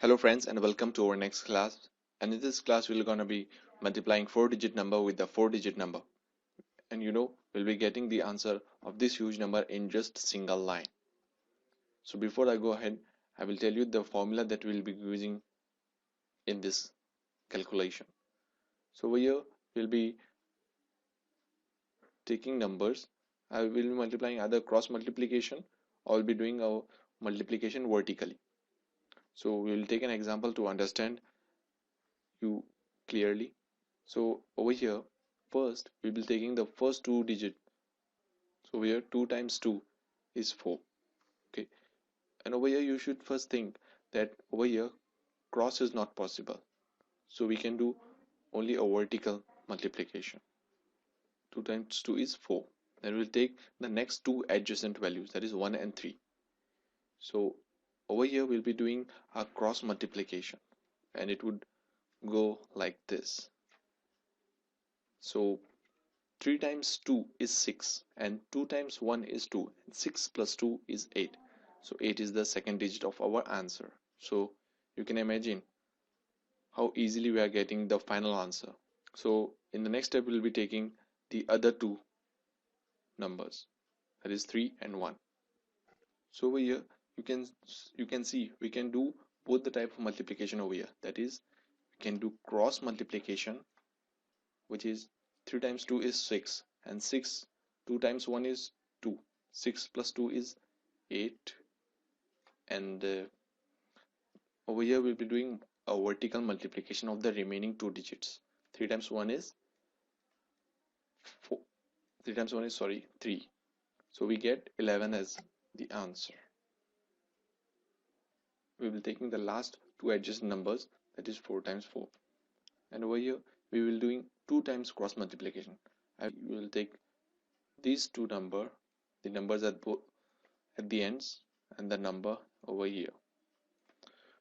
Hello friends and welcome to our next class. And in this class we're going to be multiplying 4-digit number with the 4-digit number. And we'll be getting the answer of this huge number in just single line. So before I go ahead, I will tell you the formula that we'll be using in this calculation. So over here we'll be taking numbers. I will be multiplying either cross multiplication or we'll be doing our multiplication vertically. So we'll take an example to understand you clearly. So over here, first we will be taking the first two digit. So here 2 times 2 is 4. Okay, and over here you should first think that over here cross is not possible. So we can do only a vertical multiplication. 2 times 2 is 4. Then we'll take the next two adjacent values, that is 1 and 3. So over here we'll be doing a cross multiplication and it would go like this. So 3 times 2 is 6 and 2 times 1 is 2 and 6 plus 2 is 8. So 8 is the second digit of our answer. So you can imagine how easily we are getting the final answer. So in the next step we'll be taking the other two numbers, that is 3 and 1. So over here you can see we can do both the type of multiplication over here. That is, we can do cross multiplication, which is 3 times 2 is 6 and 6 2 times 1 is 2. 6 plus 2 is 8, and over here we'll be doing a vertical multiplication of the remaining two digits. 3 times 1 is 4. 3 times 1 is 3. So we get 11 as the answer. We will be taking the last two adjacent numbers, that is 4 times 4, and over here we will doing 2 times cross multiplication. I will take these two the numbers at the ends and the number over here.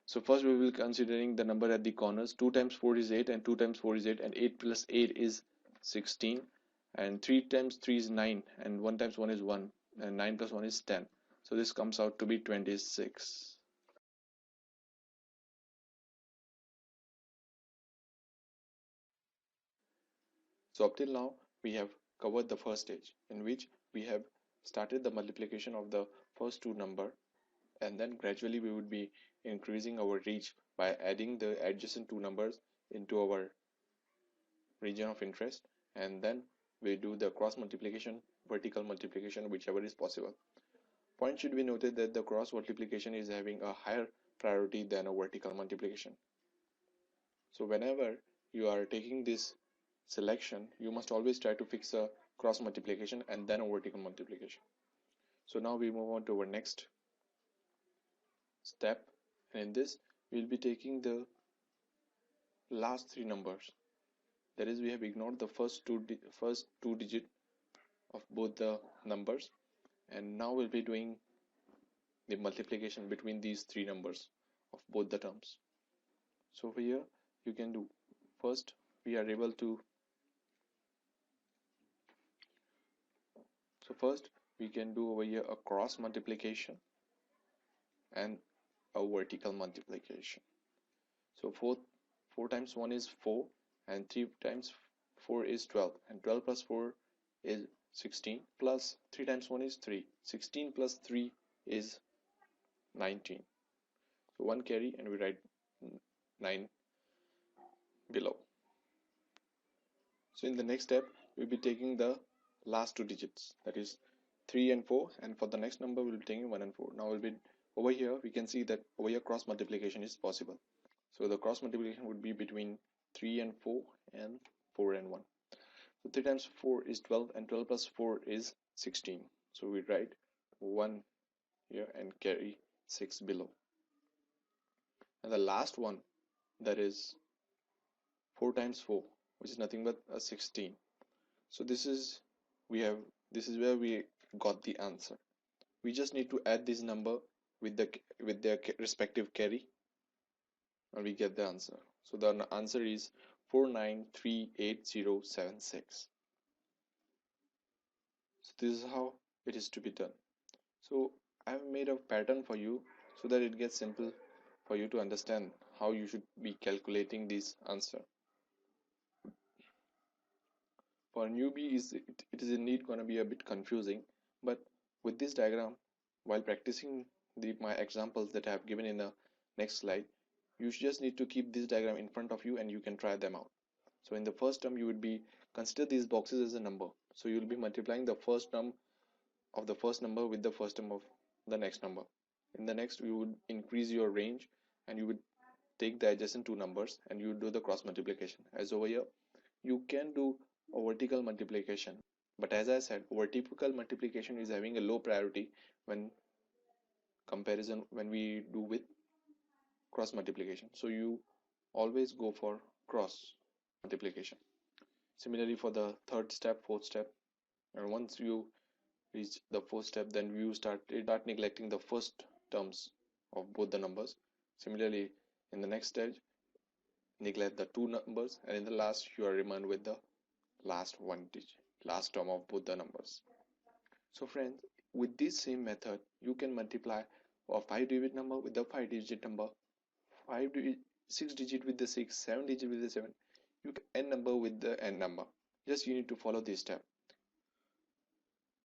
So first we will considering the number at the corners. 2 times 4 is 8 and 2 times 4 is 8 and 8 plus 8 is 16 and 3 times 3 is 9 and 1 times 1 is 1 and 9 plus 1 is 10. So this comes out to be 26. So up till now we have covered the first stage, in which we have started the multiplication of the first two number, and then gradually we would be increasing our reach by adding the adjacent two numbers into our region of interest, and then we do the cross multiplication, vertical multiplication, whichever is possible. Point should be noted that the cross multiplication is having a higher priority than a vertical multiplication. So whenever you are taking this selection, you must always try to fix a cross multiplication and then a vertical multiplication. So now we move on to our next step, and in this we will be taking the last three numbers. That is, we have ignored the first two digit of both the numbers, and now we'll be doing the multiplication between these three numbers of both the terms. So over here you can do, first we are able to, so first we can do over here a cross multiplication and a vertical multiplication. So 4 times 1 is 4 and 3 times 4 is 12 and 12 plus 4 is 16 plus 3 times 1 is 3. 16 plus 3 is 19. So one carry and we write 9 below. So in the next step we'll be taking the last two digits, that is 3 and 4, and for the next number we'll be taking 1 and 4. Now we'll be over here, we can see that over here cross multiplication is possible. So the cross multiplication would be between 3 and 4 and 4 and 1. So 3 times 4 is 12 and 12 plus 4 is 16. So we write 1 here and carry 6 below. And the last one, that is 4 times 4, which is nothing but a 16. So this is where we got the answer. We just need to add this number with their respective carry and we get the answer. So the answer is 49,38076. So this is how it is to be done. So I have made a pattern for you so that it gets simple for you to understand how you should be calculating this answer. For a newbie, it is indeed going to be a bit confusing, but with this diagram, while practicing my examples that I have given in the next slide, you just need to keep this diagram in front of you and you can try them out. So in the first term, you would be consider these boxes as a number. So you will be multiplying the first term of the first number with the first term of the next number. In the next, you would increase your range and you would take the adjacent two numbers and you would do the cross multiplication. As over here, you can do a vertical multiplication, but as I said, vertical multiplication is having a low priority when when we do with cross multiplication. So you always go for cross multiplication. Similarly, for the third step, fourth step, and once you reach the fourth step, then you start neglecting the first terms of both the numbers. Similarly, in the next stage, neglect the two numbers, and in the last, you are remained with the last term of both the numbers. So friends, with this same method, you can multiply a 5-digit number with the 5-digit number, 6-digit with the 6, 7-digit with the 7, you can n number with the n number. Just you need to follow this step.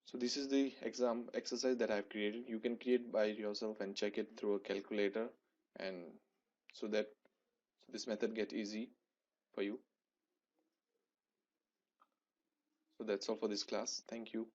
So this is the exam exercise that I've created. You can create by yourself and check it through a calculator, and so that this method get easy for you. So that's all for this class. Thank you.